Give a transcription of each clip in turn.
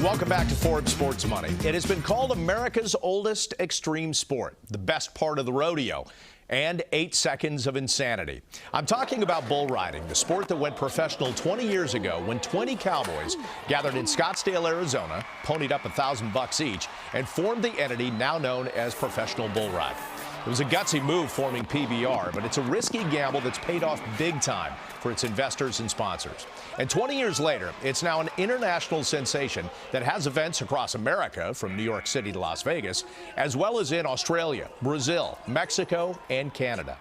Welcome back to Forbes Sports Money. It has been called America's oldest extreme sport, the best part of the rodeo, and 8 seconds of insanity. I'm talking about bull riding, the sport that went professional 20 years ago when 20 cowboys gathered in Scottsdale, Arizona, ponied up $1,000 each, and formed the entity now known as Professional Bull Riding. It was a gutsy move forming PBR, but it's a risky gamble that's paid off big time for its investors and sponsors. And 20 years later, it's now an international sensation that has events across America, from New York City to Las Vegas, as well as in Australia, Brazil, Mexico, and Canada.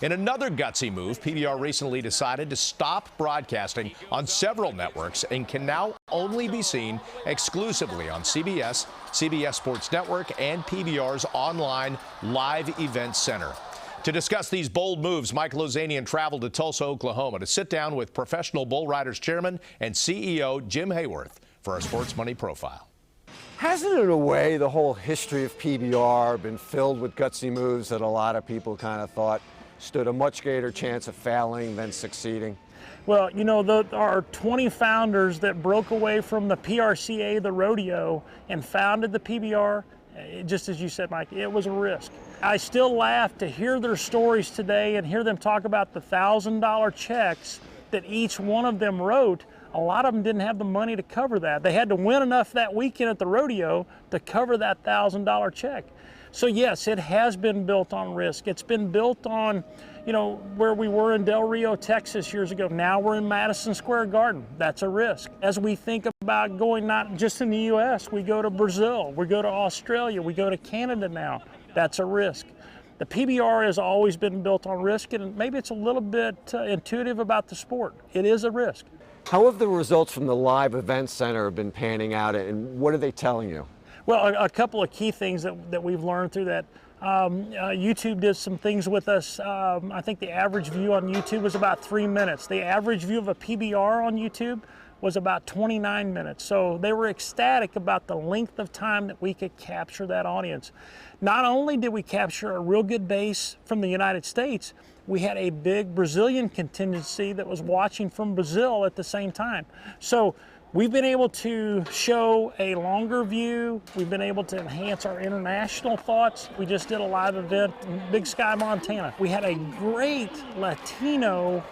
In another gutsy move, PBR recently decided to stop broadcasting on several networks and can now only be seen exclusively on CBS, CBS Sports Network, and PBR's online live event center. To discuss these bold moves, Mike Lozanian traveled to Tulsa, Oklahoma to sit down with Professional Bull Riders Chairman and CEO Jim Hayworth for our Sports Money Profile. Hasn't, in a way, the whole history of PBR been filled with gutsy moves that a lot of people kind of thought stood a much greater chance of failing than succeeding? Well, you know, our 20 founders that broke away from the PRCA, the rodeo, and founded the PBR, just as you said, Mike, it was a risk. I still laugh to hear their stories today and hear them talk about the $1,000 checks that each one of them wrote. A lot of them didn't have the money to cover that. They had to win enough that weekend at the rodeo to cover that $1,000 check. So yes, it has been built on risk. It's been built on, you know, where we were in Del Rio, Texas years ago. Now we're in Madison Square Garden. That's a risk. As we think about going not just in the U.S., we go to Brazil, we go to Australia, we go to Canada now. That's a risk. The PBR has always been built on risk, and maybe it's a little bit intuitive about the sport. It is a risk. How have the results from the live event center been panning out, and what are they telling you? Well, a couple of key things that we've learned through that. YouTube did some things with us. I think the average view on YouTube was about 3 minutes. The average view of a PBR on YouTube was about 29 minutes. So they were ecstatic about the length of time that we could capture that audience. Not only did we capture a real good base from the United States, we had a big Brazilian contingency that was watching from Brazil at the same time. So we've been able to show a longer view. We've been able to enhance our international thoughts. We just did a live event in Big Sky, Montana. We had a great Latino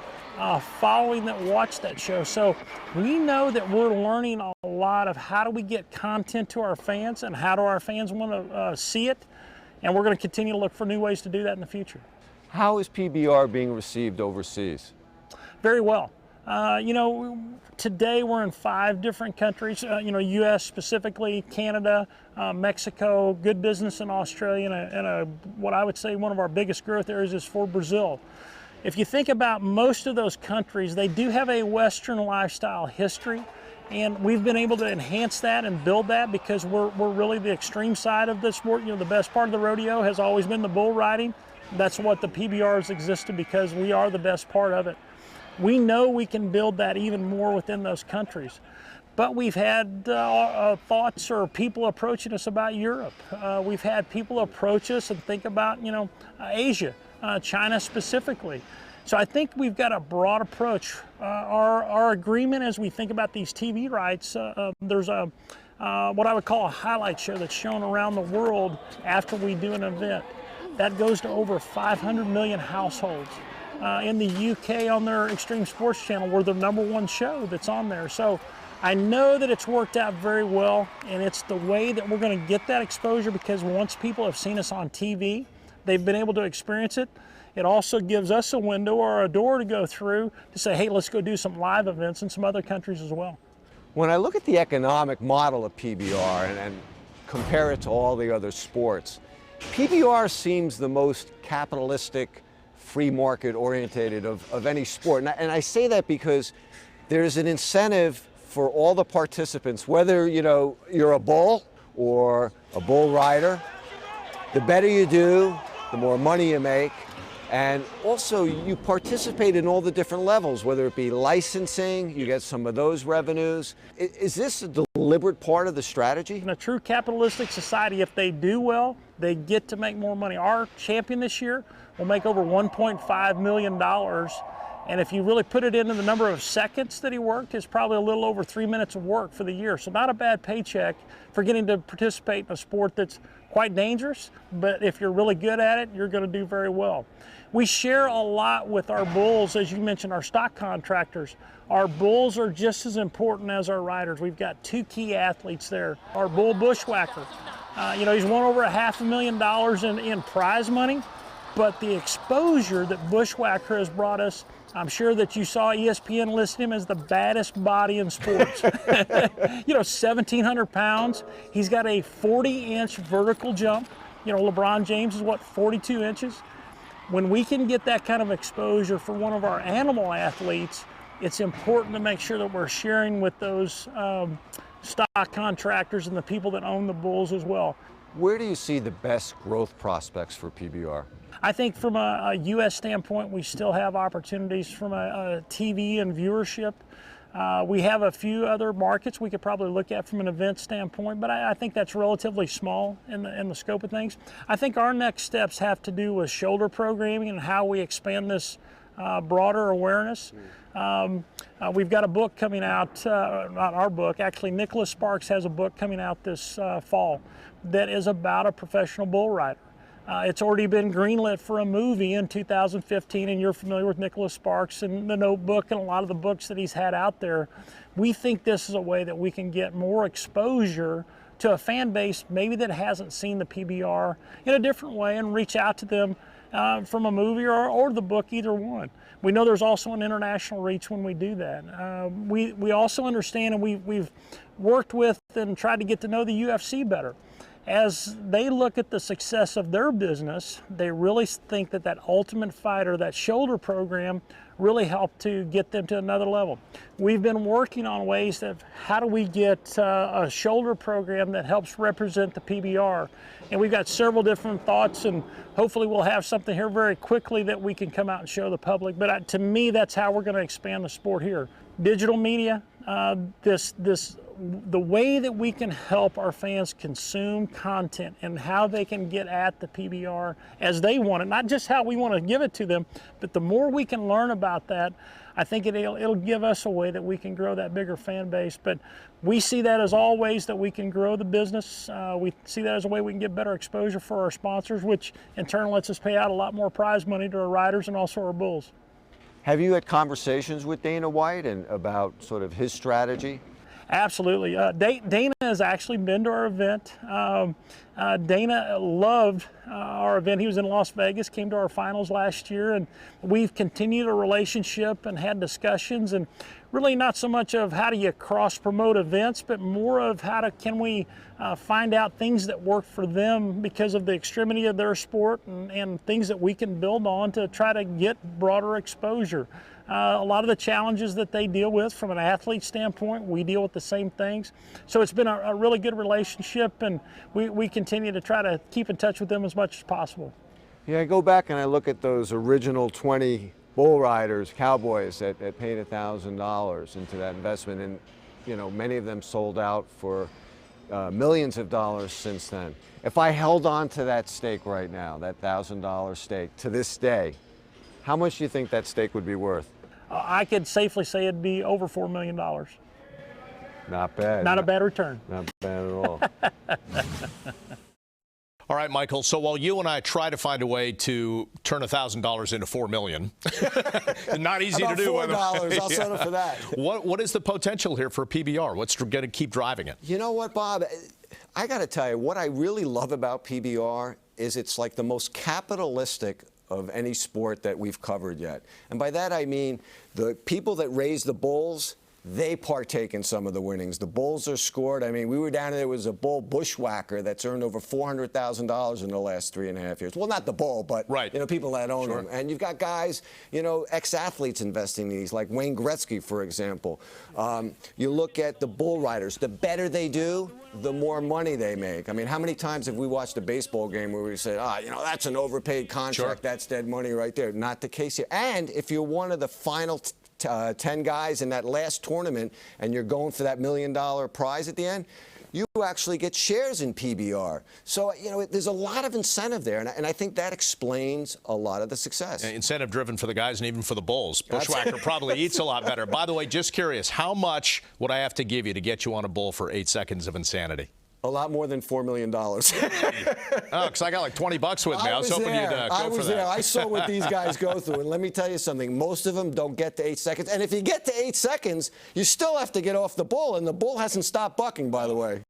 following that watched that show. So we know that we're learning a lot of how do we get content to our fans and how do our fans want to see it. And we're going to continue to look for new ways to do that in the future. How is PBR being received overseas? Very well. You know, today we're in 5 different countries, you know, U.S. specifically, Canada, Mexico, good business in Australia, and what I would say one of our biggest growth areas is for Brazil. If you think about most of those countries, they do have a Western lifestyle history, and we've been able to enhance that and build that because we're really the extreme side of this sport. You know, the best part of the rodeo has always been the bull riding. That's what the PBRs existed because we are the best part of it. We know we can build that even more within those countries. But we've had thoughts or people approaching us about Europe. We've had people approach us and think about, you know, Asia, China specifically. So I think we've got a broad approach. Our agreement as we think about these TV rights, there's a what I would call a highlight show that's shown around the world after we do an event. That goes to over 500 million households. In the UK on their Extreme Sports Channel, we're the #1 show that's on there. So I know that it's worked out very well, and it's the way that we're going to get that exposure because once people have seen us on TV, they've been able to experience it. It also gives us a window or a door to go through to say, hey, let's go do some live events in some other countries as well. When I look at the economic model of PBR and compare it to all the other sports, PBR seems the most capitalistic, free market orientated of any sport. And I say that because there's an incentive for all the participants, whether you're a bull or a bull rider. The better you do, the more money you make. And also you participate in all the different levels, whether it be licensing, you get some of those revenues. Is this a deliberate part of the strategy? In a true capitalistic society, if they do well, they get to make more money. Our champion this year will make over $1.5 million And if you really put it into the number of seconds that he worked, it's probably a little over 3 minutes of work for the year. So not a bad paycheck for getting to participate in a sport that's quite dangerous, but if you're really good at it, you're going to do very well. We share a lot with our bulls, as you mentioned, our stock contractors. Our bulls are just as important as our riders. We've got 2 key athletes there. Our bull bushwhacker, he's won over $500,000 in prize money, but the exposure that bushwhacker has brought us, I'm sure that you saw ESPN list him as the baddest body in sports. 1,700 pounds. He's got a 40-inch vertical jump. LeBron James is 42 inches. When we can get that kind of exposure for one of our animal athletes, it's important to make sure that we're sharing with those stock contractors and the people that own the bulls as well. Where do you see the best growth prospects for PBR? I think from a U.S. standpoint, we still have opportunities from a TV and viewership. We have a few other markets we could probably look at from an event standpoint, but I think that's relatively small in the scope of things. I think our next steps have to do with shoulder programming and how we expand this broader awareness. We've got a book coming out, not our book, actually Nicholas Sparks has a book coming out this fall that is about a professional bull rider. It's already been greenlit for a movie in 2015, and you're familiar with Nicholas Sparks and The Notebook and a lot of the books that he's had out there. We think this is a way that we can get more exposure to a fan base maybe that hasn't seen the PBR in a different way and reach out to them from a movie or the book, either one. We know there's also an international reach when we do that. We also understand, and we've worked with and tried to get to know the UFC better. As they look at the success of their business, they really think that Ultimate Fighter, that shoulder program, really helped to get them to another level. We've been working on ways of how do we get a shoulder program that helps represent the PBR. And we've got several different thoughts, and hopefully we'll have something here very quickly that we can come out and show the public. But to me, that's how we're going to expand the sport here. Digital media, the way that we can help our fans consume content and how they can get at the PBR as they want it, not just how we want to give it to them, but the more we can learn about that, I think it'll give us a way that we can grow that bigger fan base. But we see that as all ways that we can grow the business. We see that as a way we can get better exposure for our sponsors, which in turn lets us pay out a lot more prize money to our riders and also our bulls. Have you had conversations with Dana White and about sort of his strategy? Absolutely. Dana has actually been to our event. Dana loved our event. He was in Las Vegas, came to our finals last year, and we've continued a relationship and had discussions, and really not so much of how do you cross-promote events, but more of can we find out things that work for them because of the extremity of their sport and things that we can build on to try to get broader exposure. A lot of the challenges that they deal with from an athlete standpoint, we deal with the same things. So it's been a really good relationship, and we continue to try to keep in touch with them as much as possible. Yeah, I go back and I look at those original 20 bull riders, cowboys that paid $1,000 into that investment, and many of them sold out for millions of dollars since then. If I held on to that stake right now, that $1,000 stake, to this day, how much do you think that stake would be worth? I could safely say it'd be over $4 million. Not bad. Not a bad return. Not bad at all. All right, Michael, so while you and I try to find a way to turn $1,000 into $4 million, not easy to do. $4, I'll settle for that. What is the potential here for PBR? What's going to keep driving it? You know what, Bob? I got to tell you, what I really love about PBR is it's like the most capitalistic of any sport that we've covered yet. And by that I mean the people that raise the bulls, they partake in some of the winnings. The bulls are scored. I mean, we were down there was a bull bushwhacker that's earned over $400,000 in the last 3.5 years. Well, not the bull, but people that own them. And you've got guys, ex-athletes investing in these, like Wayne Gretzky, for example. You look at the bull riders. The better they do, the more money they make. I mean, how many times have we watched a baseball game where we said, that's an overpaid contract, that's dead money right there. Not the case here. And if you're one of the final 10 guys in that last tournament and you're going for that $1 million prize at the end, you actually get shares in PBR. So, you know, there's a lot of incentive there, and I think that explains a lot of the success. Incentive driven for the guys and even for the bulls. Bushwhacker probably eats a lot better. By the way, just curious, how much would I have to give you to get you on a bull for 8 seconds of insanity? A lot more than $4 million. Oh, because I got like 20 bucks with me. I was hoping you'd go for that. I was there. I saw what these guys go through. And let me tell you something. Most of them don't get to 8 seconds. And if you get to 8 seconds, you still have to get off the bull. And the bull hasn't stopped bucking, by the way.